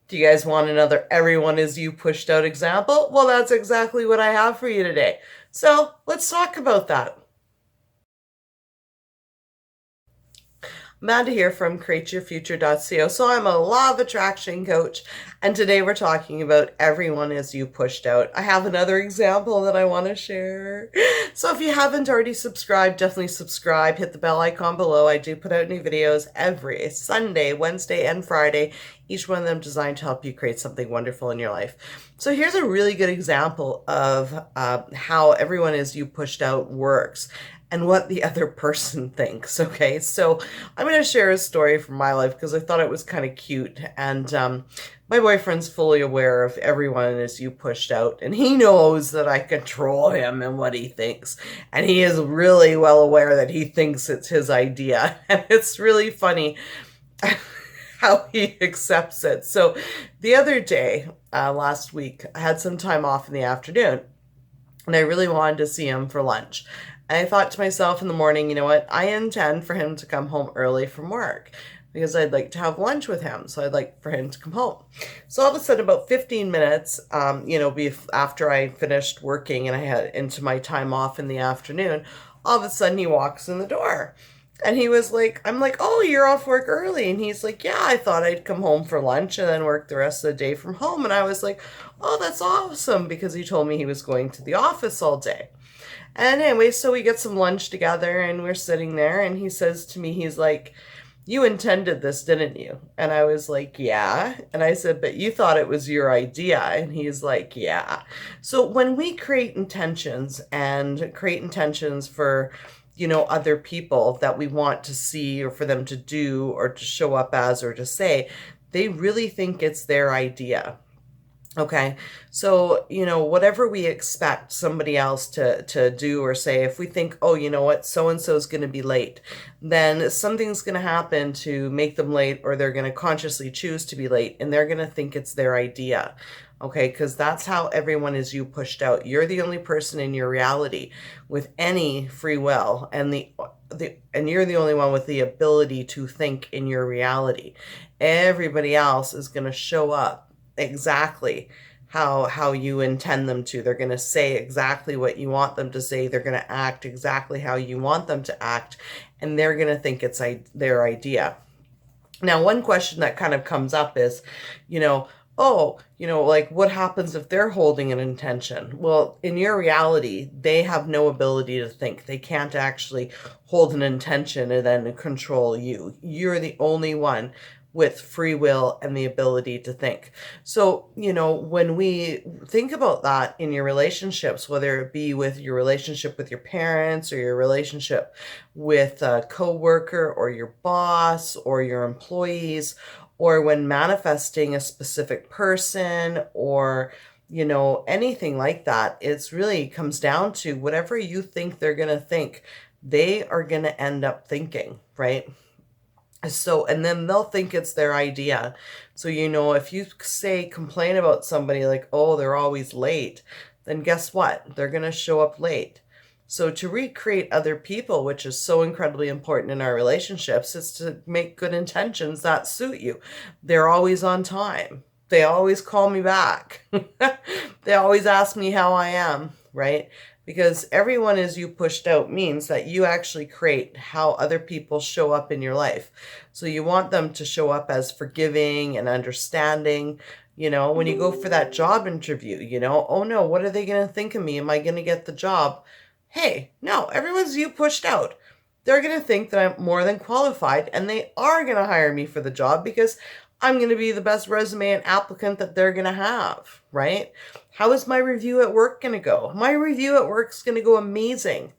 Do you guys want another everyone is you pushed out example? Well, that's exactly what I have for you today. So let's talk about that. Amanda here from createyourfuture.co. So I'm a law of attraction coach, and today we're talking about everyone is you pushed out. I have another example that I want to share. So if you haven't already subscribed, definitely subscribe. Hit the bell icon below. I do put out new videos every Sunday, Wednesday, and Friday. Each one of them designed to help you create something wonderful in your life. So here's a really good example of how everyone is you pushed out works and what the other person thinks. Okay, so I'm going to share a story from my life because I thought it was kind of cute. And my boyfriend's fully aware of everyone is you pushed out, and he knows that I control him and what he thinks. And he is really well aware that he thinks it's his idea. And it's really funny how he accepts it. So the other day, last week, I had some time off in the afternoon, and I really wanted to see him for lunch. And I thought to myself in the morning, you know what? I intend for him to come home early from work because I'd like to have lunch with him. So I'd like for him to come home. So all of a sudden, about 15 minutes, after I finished working and I had into my time off in the afternoon, all of a sudden he walks in the door. And he was like, I'm like, oh, you're off work early. And he's like, yeah, I thought I'd come home for lunch and then work the rest of the day from home. And I was like, oh, that's awesome, because he told me he was going to the office all day. And anyway, so we get some lunch together and we're sitting there, and he says to me, he's like, you intended this, didn't you? And I was like, yeah. And I said, but you thought it was your idea. And he's like, yeah. So when we create intentions for, other people that we want to see or for them to do or to show up as or to say, they really think it's their idea. Okay. So, whatever we expect somebody else to do or say, if we think, oh, you know what, so and so is going to be late, then something's going to happen to make them late, or they're going to consciously choose to be late, and they're going to think it's their idea. Okay, because that's how everyone is you pushed out. You're the only person in your reality with any free will, and and you're the only one with the ability to think in your reality. Everybody else is going to show up exactly how you intend them to. They're going to say exactly what you want them to say. They're going to act exactly how you want them to act, and they're going to think it's their idea. Now, one question that kind of comes up is, like, what happens if they're holding an intention? Well, in your reality, they have no ability to think. They can't actually hold an intention and then control you. You're the only one with free will and the ability to think. So, when we think about that in your relationships, whether it be with your relationship with your parents or your relationship with a coworker or your boss or your employees, or when manifesting a specific person or anything like that, it's really comes down to whatever you think they're going to think, they are going to end up thinking, right? So, and then they'll think it's their idea. So, if you complain about somebody like, oh, they're always late, then guess what? They're going to show up late. So to recreate other people, which is so incredibly important in our relationships, is to make good intentions that suit you. They're always on time. They always call me back. They always ask me how I am, right? Because everyone is you pushed out means that you actually create how other people show up in your life. So you want them to show up as forgiving and understanding. When you go for that job interview, oh no, what are they going to think of me? Am I going to get the job? Hey, no, everyone's you pushed out. They're going to think that I'm more than qualified, and they are going to hire me for the job because I'm going to be the best resume and applicant that they're going to have, right? How is my review at work going to go? My review at work is going to go amazing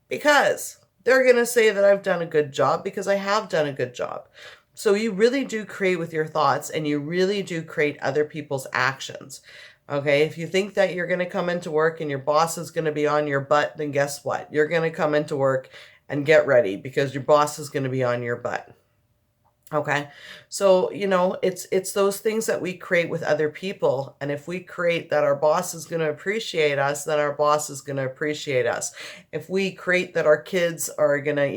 because they're going to say that I've done a good job because I have done a good job. So you really do create with your thoughts, and you really do create other people's actions. Okay, if you think that you're going to come into work and your boss is going to be on your butt, then guess what? You're going to come into work and get ready because your boss is going to be on your butt. Okay, so it's those things that we create with other people, and if we create that our boss is going to appreciate us, then our boss is going to appreciate us. If we create that our kids are going to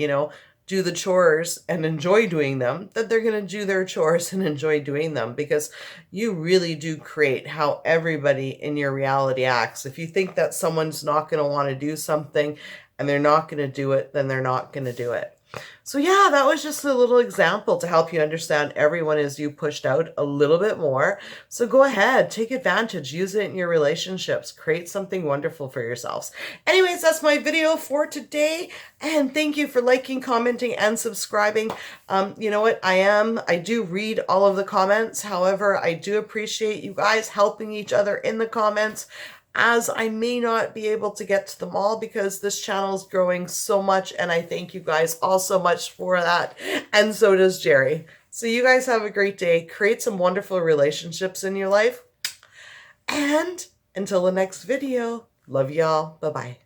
do the chores and enjoy doing them, that they're going to do their chores and enjoy doing them, because you really do create how everybody in your reality acts. If you think that someone's not going to want to do something and they're not going to do it, then they're not going to do it. So yeah, that was just a little example to help you understand everyone as you pushed out a little bit more. So go ahead, take advantage, use it in your relationships, create something wonderful for yourselves. Anyways, that's my video for today. And thank you for liking, commenting, and subscribing. You know what? I do read all of the comments. However, I do appreciate you guys helping each other in the comments, as I may not be able to get to them all because this channel is growing so much, and I thank you guys all so much for that, and so does Jerry. So you guys have a great day. Create some wonderful relationships in your life, and until the next video, love y'all. Bye-bye.